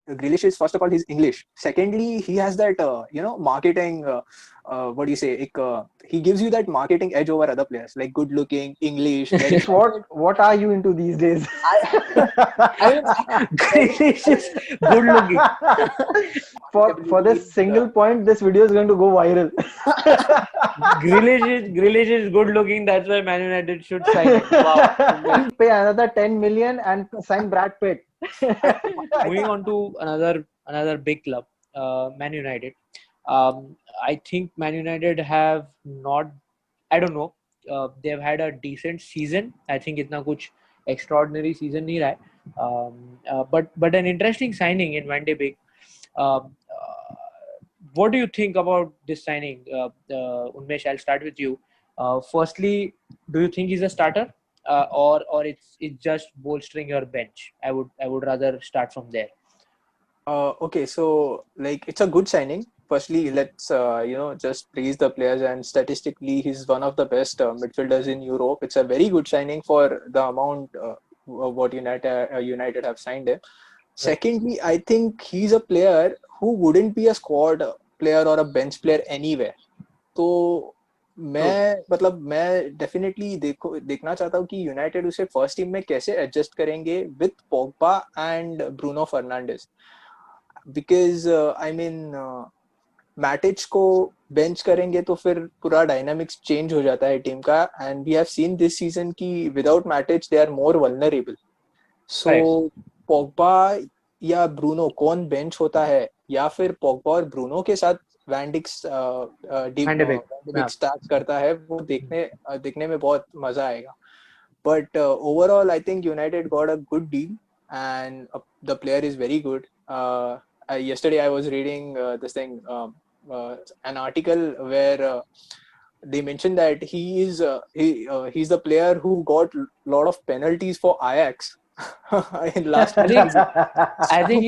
Grealish is, first of all, he's English. Secondly, he has that marketing. What do you say? He gives you that marketing edge over other players, like good looking, English, very talented. What are you into these days? I mean, Grealish is good looking. For this single point, this video is going to go viral. Grealish is good looking. That's why Man United should sign him. Wow. Pay another 10 million and sign Brad Pitt. Moving on to another big club, Man United. I think Man United have not. I don't know. They've had a decent season. I think इतना कुछ extraordinary season नहीं रहा है. But an interesting signing in Van de Beek. What do you think about this signing? Unmesh, I'll start with you. Firstly, do you think he's a starter, or it's just bolstering your bench? I would rather start from there. Okay, so like it's a good signing. Firstly, let's just praise the players, and statistically, he's one of the best midfielders in Europe. It's a very good signing for the amount of what United have signed him. Secondly, I think he's a player who wouldn't be a squad player or a bench player anywhere. तो मैं definitely देखना चाहता हूँ कि United उसे first team में कैसे adjust करेंगे with Pogba and Bruno Fernandes, because I mean Matic को बेंच करेंगे तो फिर पूरा डायनामिक्स चेंज हो जाता है टीम का, and we have seen this season की without Matic they are more vulnerable. So Pogba या ब्रूनो कौन बेंच होता है, या फिर पोग्बा और ब्रूनो के साथ वैन डिक स्टार्ट करता है, वो देखने में बहुत मजा आएगा. But overall I think United got a good deal and the player is very good. Yesterday I was reading an article where they mentioned that he's the player who got a lot of penalties for Ajax in last season. I think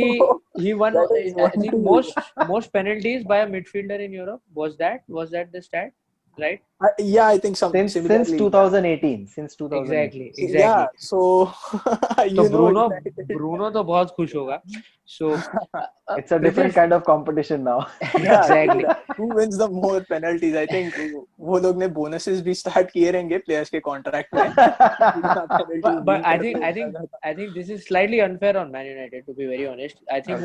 he won. I think most most penalties by a midfielder in Europe. Was that the stat, right? Yeah, I think something since 2018. Exactly. Yeah, so Bruno तो बहुत खुश होगा. So it's a different kind of competition now. Yeah, exactly. Who wins the more penalties? I think वो लोग ने bonuses भी start किए रहेंगे players के contract में. but I think this is slightly unfair on Man United, to be very honest. I think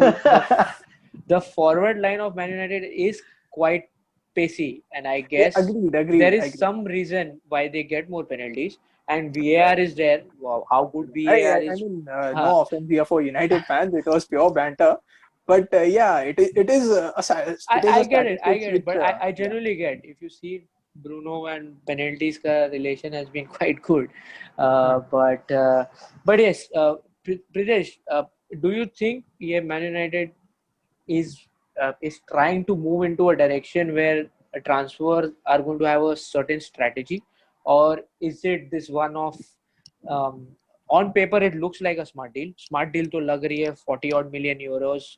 the forward line of Man United is quite pacey, and I guess agreed, there is some reason why they get more penalties, and VAR is there. Wow, how good VAR is. I mean, no offense here for United fans, it was pure banter, but yeah, it is I get it, but I genuinely get, if you see Bruno and penalties ka relation has been quite good. But yes, Pritesh, do you think Man United is trying to move into a direction where transfers are going to have a certain strategy, or is it this one of on paper it looks like a smart deal to lag rahi hai 40 odd million euros,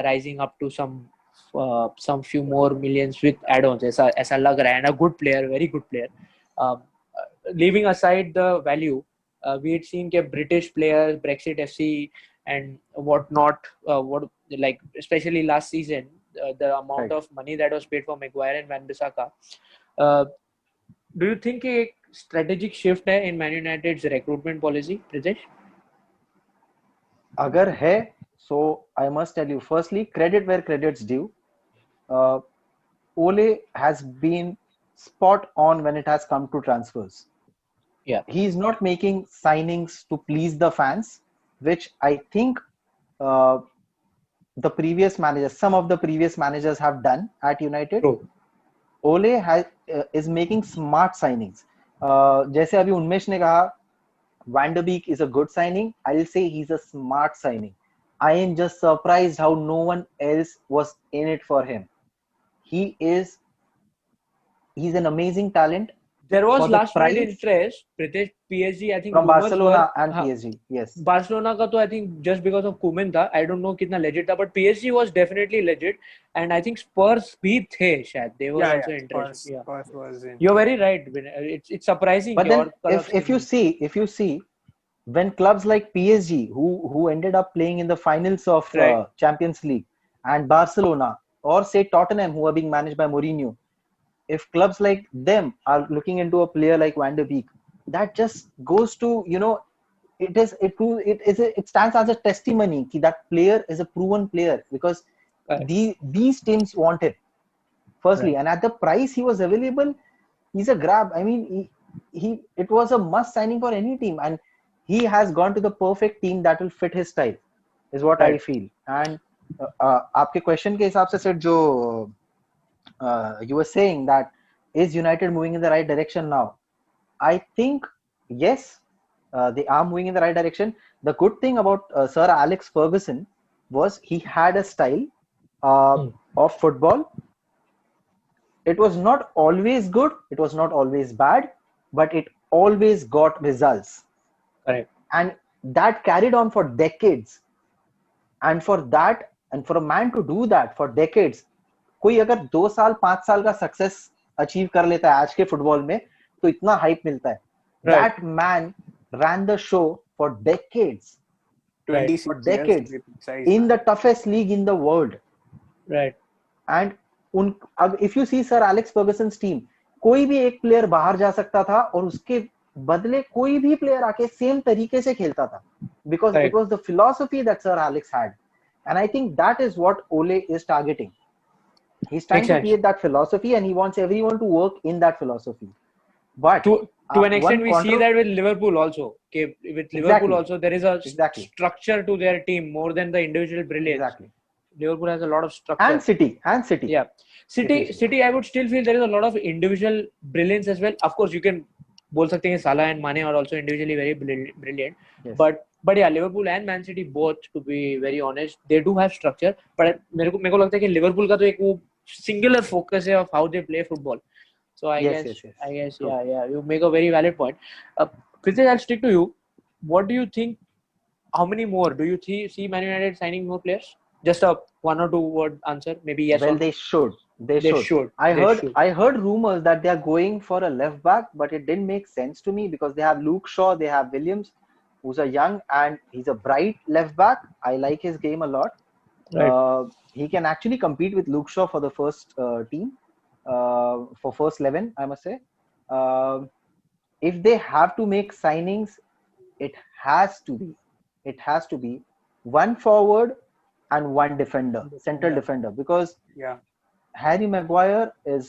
rising up to some few more millions with add-ons, ऐसा लग रहा है, and a good player, very good player. Leaving aside the value, we had seen के British players, Brexit FC and whatnot, like especially last season, the amount of money that was paid for Maguire and Van Bissaka. Do you think a strategic shift है in Man United's recruitment policy, Pritesh? अगर है, so I must tell you, firstly, credit where credit's due. Ole has been spot on when it has come to transfers. Yeah, he's not making signings to please the fans, which I think the previous managers, some of the previous managers have done at United. True. Ole is making smart signings. जैसे अभी उन्मेश ने कहा Van de Beek is a good signing, I'll say he's a smart signing. I am just surprised how no one else was in it for him. He's an amazing talent. There was last night interest, Pritesh, PSG, I think from Barcelona and PSG. Yes, Barcelona का तो I think just because of Koeman था. I don't know कितना legit था, but PSG was definitely legit, and I think Spurs भी थे शायद. They were also interested. Spurs was in. You're very right. It's surprising. But then if you see when clubs like PSG, who ended up playing in the finals of Right. Champions League, and Barcelona, or say Tottenham, who are being managed by Mourinho, if clubs like them are looking into a player like Van der Beek, that just goes to, it stands as a testimony that player is a proven player, because Correct. these teams want him firstly, Right. and at the price he was available, he's a grab. I mean, he it was a must signing for any team, and he has gone to the perfect team that will fit his style, is what I Right. feel. And आपके question के हिसाब से sir, जो you were saying that is United moving in the right direction now? I think yes, they are moving in the right direction. The good thing about Sir Alex Ferguson was he had a style Hmm. of football. It was not always good, it was not always bad, but it always got results. Correct. And that carried on for decades. And for that, and for a man to do that for decades, कोई अगर 2 साल 5 साल का success achieve कर लेता है आज के फुटबॉल में, तो इतना हाइप मिलता है. Right. That man ran the show for decades, 26 for years decades, to be precise, in man. the toughest league in the world. Right. And अब if you see Sir Alex Ferguson's team, कोई भी एक player बाहर जा सकता था और उसके बदले कोई भी प्लेयर आके सेम तरीके से खेलता था, because it Correct. was the philosophy that Sir Alex had. And I think that is what Ole is targeting. He's trying Makes to sense. create that philosophy, and he wants everyone to work in that philosophy. But To an extent, one we see that with Liverpool also. Okay, with Liverpool Exactly. also, there is a Exactly. structure to their team more than the individual brilliance. Exactly. Liverpool has a lot of structure. And City. Yeah. City. City, I would still feel there is a lot of individual brilliance as well. Of course, you can बोल सकते हैं Salah and Mane are also individually very brilliant. Yes. But yeah, Liverpool and Man City both, to be very honest, they do have structure. But मेरे को लगता है कि Liverpool का तो एक वो singular focus है of how they play football. So I Yes, guess, yes. True. yeah, you make a very valid point. Pritesh, I'll stick to you. What do you think? How many more do you see Man United signing more players? Just a 1 or 2 word answer, maybe yes or Well, no. they should. They should. I They heard should. I heard rumors that they are going for a left back, but it didn't make sense to me because they have Luke Shaw, they have Williams, who's a young and he's a bright left back. I like his game a lot. Right. He can actually compete with Luke Shaw for the first team, for first 11, I must say. If they have to make signings, it has to be one forward and one defender, central defender, because Yeah. Harry Maguire is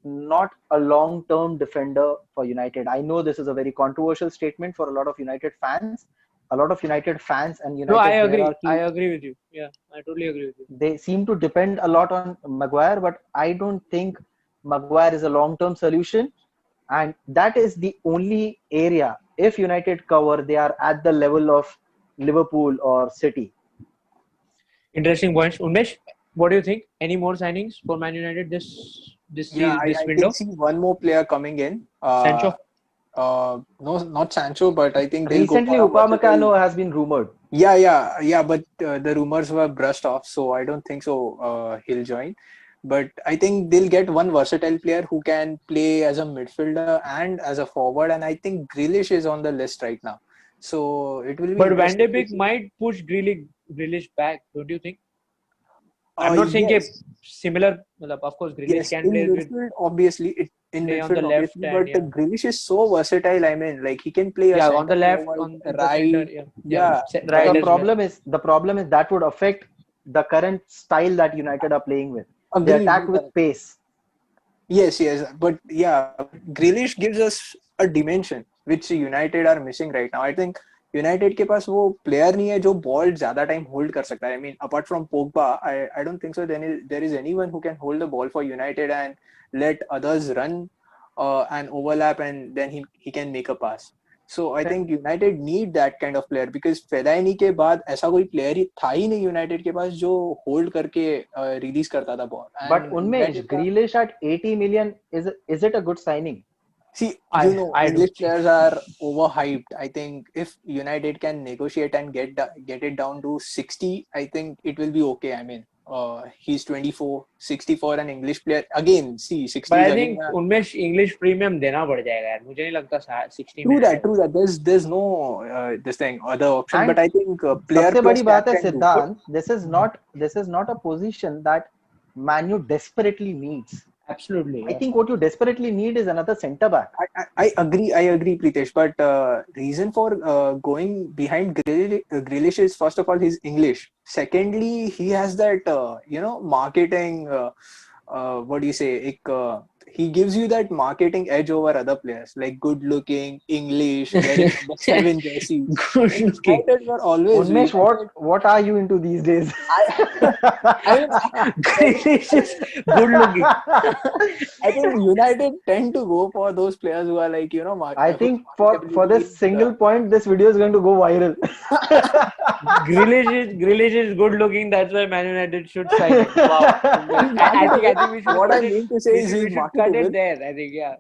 not a long-term defender for United. I know this is a very controversial statement for a lot of United fans. A lot of United fans and United No, I agree. hierarchy, I agree with you. Yeah, I totally agree with you. they seem to depend a lot on Maguire, but I don't think Maguire is a long-term solution. And that is the only area, if United cover, they are at the level of Liverpool or City. Interesting points. Unmesh, what do you think? Any more signings for Man United this Yeah, I window? can see one more player coming in. Sancho? No, not Sancho, but I think they'll Recently, go for a versatile- Upamecano has been rumored. Yeah, but the rumors were brushed off, so I don't think so he'll join. But I think they'll get one versatile player who can play as a midfielder and as a forward, and I think Grealish is on the list right now. So it will be. But Van de interesting to Beek see. might push Grealish back, don't you think? I'm not saying Yes. a similar. Of course, Grealish Yes, can in play with midfield, obviously, in play on midfield, the left obviously, and, but yeah. Grealish is so versatile. I mean, like he can play a on the centre left, forward, on the right, center. Yeah. yeah. Right The as well. problem is that would affect the current style that United are playing with. They Agreed. attack with pace. Yes, but yeah, Grealish gives us a dimension which United are missing right now. I think United के पास वो player नहीं है जो ball ज़्यादा time hold कर सकता है. I mean, apart from Pogba, I don't think so. There is anyone who can hold the ball for United and let others run and overlap, and then he can make a pass. So I think United need that kind of player because Fellaini के बाद ऐसा कोई player ही था ही नहीं United के पास जो hold करके release करता था ball. But And Unmesh, United का- Grealish at 80 million, is it a good signing? See, I English don't players are overhyped. I think if United can negotiate and get it down to 60, I think it will be okay. I mean, he's 24, 64, an English player. Again, see, 60 But I is think again. उनमें English premium देना पड़ जाएगा यार. मुझे नहीं लगता 60 True में that, true that. There's no this thing other option, And but I think player सबसे plus बड़ी बात cap है can do. सिद्धांत, this is not a position that Man U desperately needs. Absolutely. I think what you desperately need is another centre back. I agree, Pritesh. But reason for going behind Grealish is, first of all, he's English. Secondly, he has that marketing. What do you say? He gives you that marketing edge over other players, like good looking, English, wearing number 7 jersey. Good And looking. United were always. Unmesh, what are you into these days? I mean, Grealish is good looking. I think United tend to go for those players who are like, I think for this single point, this video is going to go viral. Grealish is good looking. That's why Man United should sign him. Wow. I think we should. What I mean to say is we he's should cut marketable. it there. I think yeah.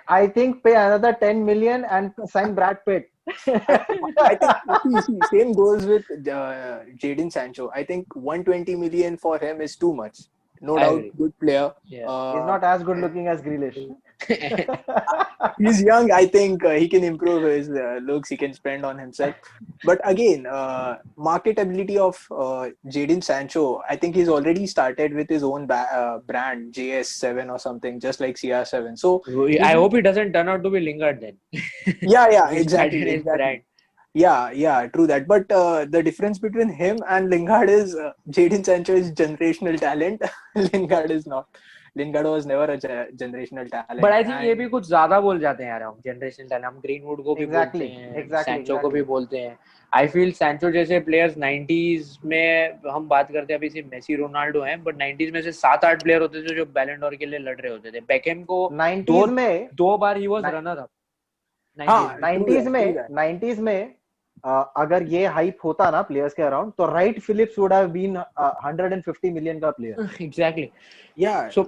I think pay another 10 million and sign Brad Pitt. I think see, same goes with Jadon Sancho. I think 120 million for him is too much. No I doubt, agree. good player. Yeah. He's not as good looking as Grealish. He's young. I think he can improve his looks. He can spend on himself. But again, marketability of Jadon Sancho. I think he's already started with his own brand, JS7 or something, just like CR7. So I hope he doesn't turn out to be Lingard then. yeah, He exactly. started his brand. Yeah, true that. But the difference between him and Lingard is Jadon Sancho is generational talent. Lingard is not. Lingard was never a generational talent. But I think ये भी कुछ ज़्यादा बोल जाते हैं यार हम generational talent. हम Greenwood को भी बोलते हैं, Sancho को भी बोलते हैं. I feel Sancho जैसे players 90s में हम बात करते हैं अभी सिर्फ मेसी रोनाल्डो हैं, but 90s में से 7-8 प्लेयर होते थे जो बैलन डोर के लिए लड़ रहे होते थे. Beckham को 90s में दो बार he was runner up. 90s में अगर ये हाइप होता ना प्लेयर्स के अराउंड तो right Phillips would have been 150 million का player. Exactly. Yeah. So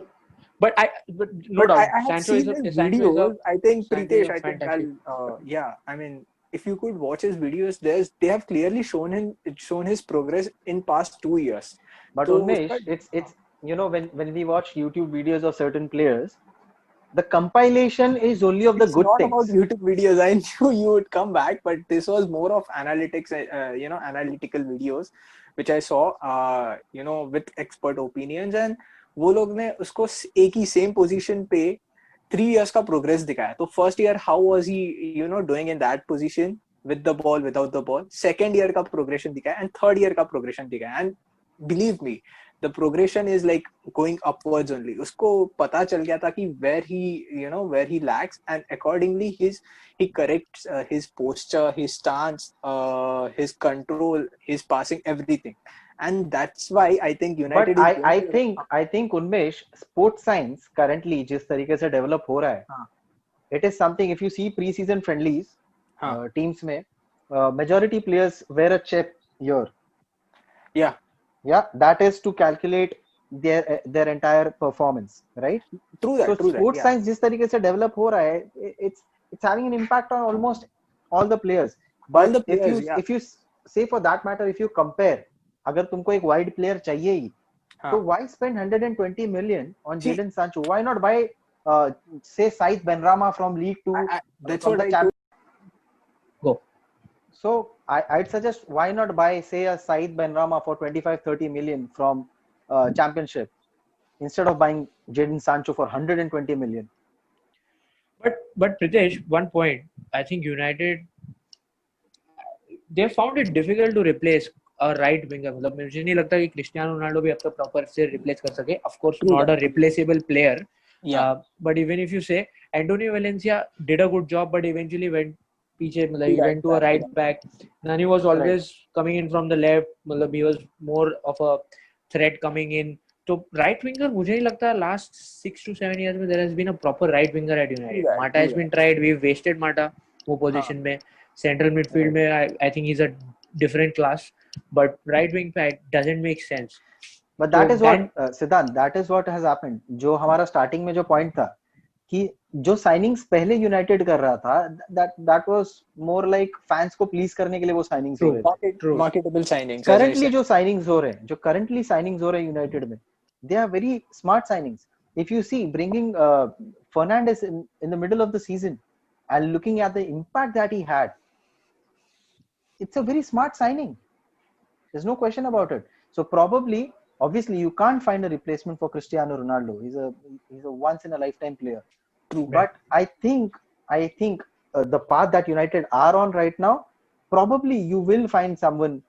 but no doubt, I have Sancho seen his videos. I think Pritesh, I think fantastic. I mean, if you could watch his videos, they have clearly shown his progress in past 2 years. But So, Unmesh, it's when we watch YouTube videos of certain players, the compilation is only of the good not things. about YouTube videos. I knew you would come back, but this was more of analytics, analytical videos, which I saw, with expert opinions, and वो लोग ने उसको एक ही same position पे 3 years का progress दिखाया. तो first year how was he doing in that position with the ball without the ball. Second year का प्रोग्रेशन दिखाया एंड थर्ड ईयर का प्रोग्रेशन दिखाया. And believe me, the progression is like going upwards only. Usko pata chal gaya tha ki where he lacks, and accordingly he corrects his posture, his stance, his control, his passing, everything. And that's why I think United but I think Unmesh, sports science currently जिस तरीके से develop हो रहा है, it is something. If you see pre-season friendlies teams में majority players wear a chip here. Yeah, that is to calculate their entire performance, right? True that. So sports science जिस तरीके से develop हो रहा है, it's having an impact on almost all the players. But if you say for that matter, if you compare, अगर तुमको एक wide player चाहिए ही, तो why spend 120 million on Jadon Sancho? Why not buy say Said Benrahma from League 2? That's what I do. Go. So I'd suggest why not buy say a Said Benrahma for 25-30 million from Championship instead of buying Jadon Sancho for 120 million. But Pritesh, one point, I think United they found it difficult to replace a right winger. मतलब मुझे नहीं लगता कि Cristiano Ronaldo भी अब तक proper से replace कर सके. Of course, not a replaceable player. But even if you say Antonio Valencia did a good job, but eventually went पीछे, मतलब he went to a right back. Nani was always coming in from the left. मतलब he was more of a threat coming in. तो right winger मुझे नहीं लगता last 6 to 7 years में there has been a proper right winger at United. Mata has been tried. We've wasted Mata वो position में. Central midfield में I think he's a different class. But right wing back doesn't make sense. But that is what Siddhant, that is what has happened. जो हमारा starting में जो point था कि जो साइनिंग्स पहले यूनाइटेड कर रहा था, that was more like fans को प्लीज करने के लिए वो साइनिंग्स हो रहे थे. Marketable signings. करंटली जो साइनिंग्स हो रहे हैं यूनाइटेड में, they are very smart signings. If you see bringing Fernandes in the middle of the season and looking at the impact that he had, it's a very smart signing. There's no question about it. So probably, obviously, you can't find a replacement for Cristiano Ronaldo. He's a once in a lifetime player. True. But I think the path that United are on right now, probably you will find someone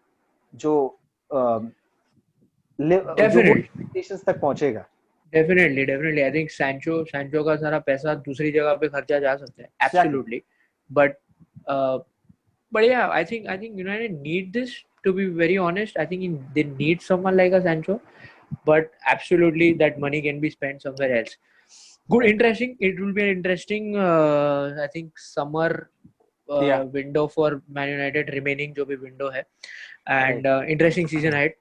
जो expectations तक पहुंचेगा. Definitely. I think Sancho का सारा पैसा दूसरी जगह पे खर्चा जा सकता है. Absolutely. But yeah, I think United need this. To be very honest, I think they need someone like a Sancho. But absolutely, that money can be spent somewhere else. Good, interesting. It will be an interesting, I think, summer window for Man United remaining जो भी window है, and interesting season ahead.